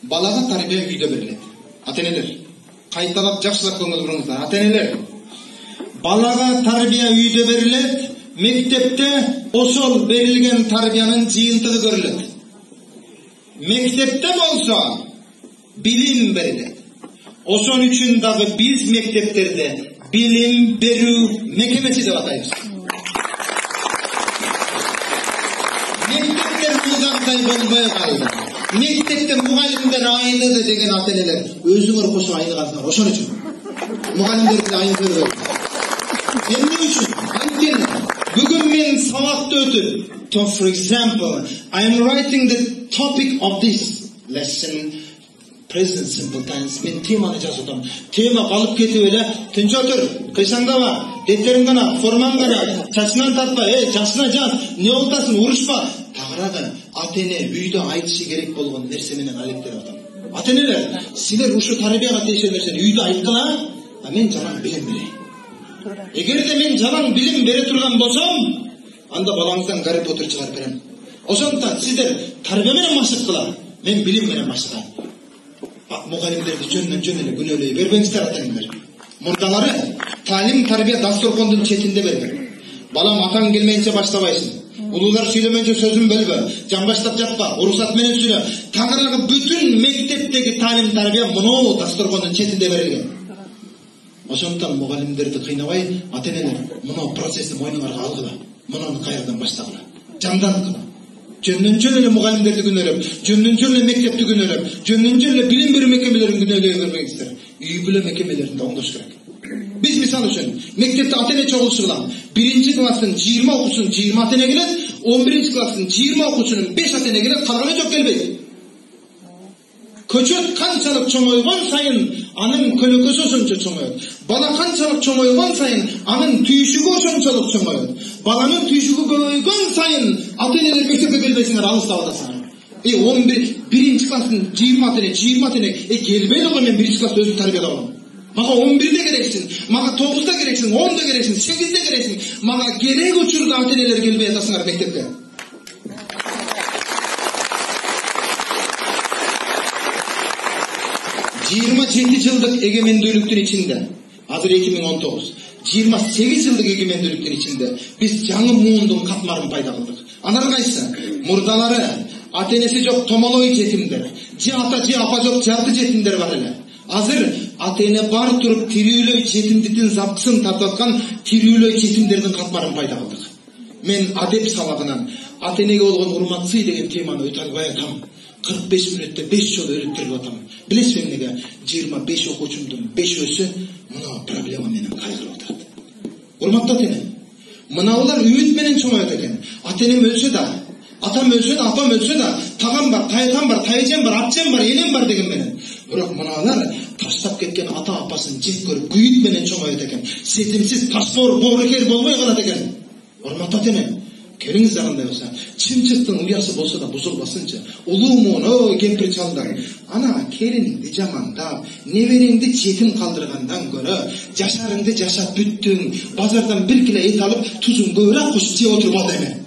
Балага тарбия үйдө берилет. Ата-энелер, кайталап жакшылап көңүл буруңуздар. Ата-энелер, балага тарбия үйдө берилет, мектепте ошол берилген тарбиянын жыйынтыгы көрүлөт. Мектепте болсо билим берилет. Ошон үчүн дагы биз мектептерде билим берүү мекемеси деп атайбыз. Мектептер музактай болбой калды. Мектепте мугалимдер айныды деген ата-энелер өзүңөр кошуп айныгансыңар. Ошон үчүн мугалимдерди айнып көрбөйт. Эмне үчүн? Анткени бүгүн мен сабакты өтүп, for example, I am writing the topic of this lesson. Present simple tense. Men temаны жазып Тема калып кетип эле, тынч отур, кыйшаңдаба, деттериң гана, формаң гана, чачынан тартпа, жашына жаз, не болтасың, урушпа. Тагыраагы ата-эне үйдө айтышы керек болгон нерсе менен алектенип атам. Ата-энелер, силер ушу тарбияга тийишер нерсени үйдө айткыла, а мен жалаң билим берейин. Эгерде мен жалаң билим бере турган болсом, анда балаңыздан Гарри Поттер чыгарып берем. Ошондуктан сиздер тарбия менен машык кыла, мен билим менен машыгайын. Мугалимдерди жөн эле күнөөлөй бербеңиздер ата-энелер. Мурдалары талим тарбия дасторкондун четинде берген. Балам атаң келмейинче баштабайсың. Улуулар сүйлөмөйүнчө сөзүн бөлбө, жамбаштап жатпа, уруксат менен сүйлө. Тагыраагы бүтүн мектептеги талим тарбия мунуу дасторкондун четинде берилген. Ошондуктан мугалимдерди кыйнабай, ата-энелер мунуу процессти мойнуңарга алгыла. Мунуну кайрадан баштагыла. Жандандыкыла. Жөндөн эле мугалимдерди күнөөлөп, жөндөн эле мектепти күнөөлөп, жөндөн эле билим берүү мекемелерин күнөөлөй бербеңиздер. Үй бүлө мекемелерин да оңдош керек. Biz misal üçün mektepte ata-ene çoğuluşulan 1. klasın 20 okusunun 20 ata-ene gelir, 11. klasın 20 okusunun 5 ata-ene gelir, kalgana çok gelmeydi. Köçöt kançalık çoğuygan sayın anın kölökösü osonça çoğuyot. Bala kançalık çoğuygan sayın anın tüyüşügü osonçalık çoğuyot. Balanın tüyüşügü köğüygan sayın ata-eneler mektepte gelmeysinler, alısla olasınlar. 1. klasın 20 ata-ene, gelmeydi o ben 1. klasın özü tarbiyada olam. Maga 11'de gereksin, maga 9'da gereksin, 10'da gereksin, 8'de gereksin. Maga gerek uçurda ata-eneler gelmeye yatasınlar mektepte. Yıllık egemendүүлүктүн içinde, hazır 2019, 28 yıllık egemendүүлүктүн içinde biz жаңы муундун катмарын пайда кылдык. Анар кайсы? Мурдалары ата-энеси жок томолой жетимдер, же ата же апа жок жарты жетимдер бар эле. Азыр ата-эне бар туруп тирүүлөй жетимдиктин запкысын тартаткан тирүүлөй жетимдердин катмарын пайда кылдык. Мен адеп сабагынан ата-энеге болгон урматсый деген теманы өтө албай атам. 45 мүнөттө 5 жолу өрүттүрүп атам. Билесиз эмнеге? 25 окуучумдун 5-өсү мына проблема менен кайгырып атат. Урматтуу ата-эне, мыналар үмүт менен чоңойот экен. Ата-энем өлсө да, атам өлсө да, апам өлсө да, тагам бар, тайкам бар, тайжем бар, апчем бар, энем бар деген менен. Бирок мыналар таштап кеткен ата-апасын жек көрүп күйүт менен чоңойот экен. Сетимсиз ташбор, боорукер болбой калат экен. Урматтуу ата-эне, келиңиз андай болса, чымчыктын уясы болсо да бузулбасынчы. Улуу муун, кемпир чалдар. Ана келиңди жамандап, небериңди жетим калдыргандан көрө, жашарыңды жашап бүттүң, базардан 1 кило эт алып, тузун көбүрөөк кошуп жеп отуруп ал эме.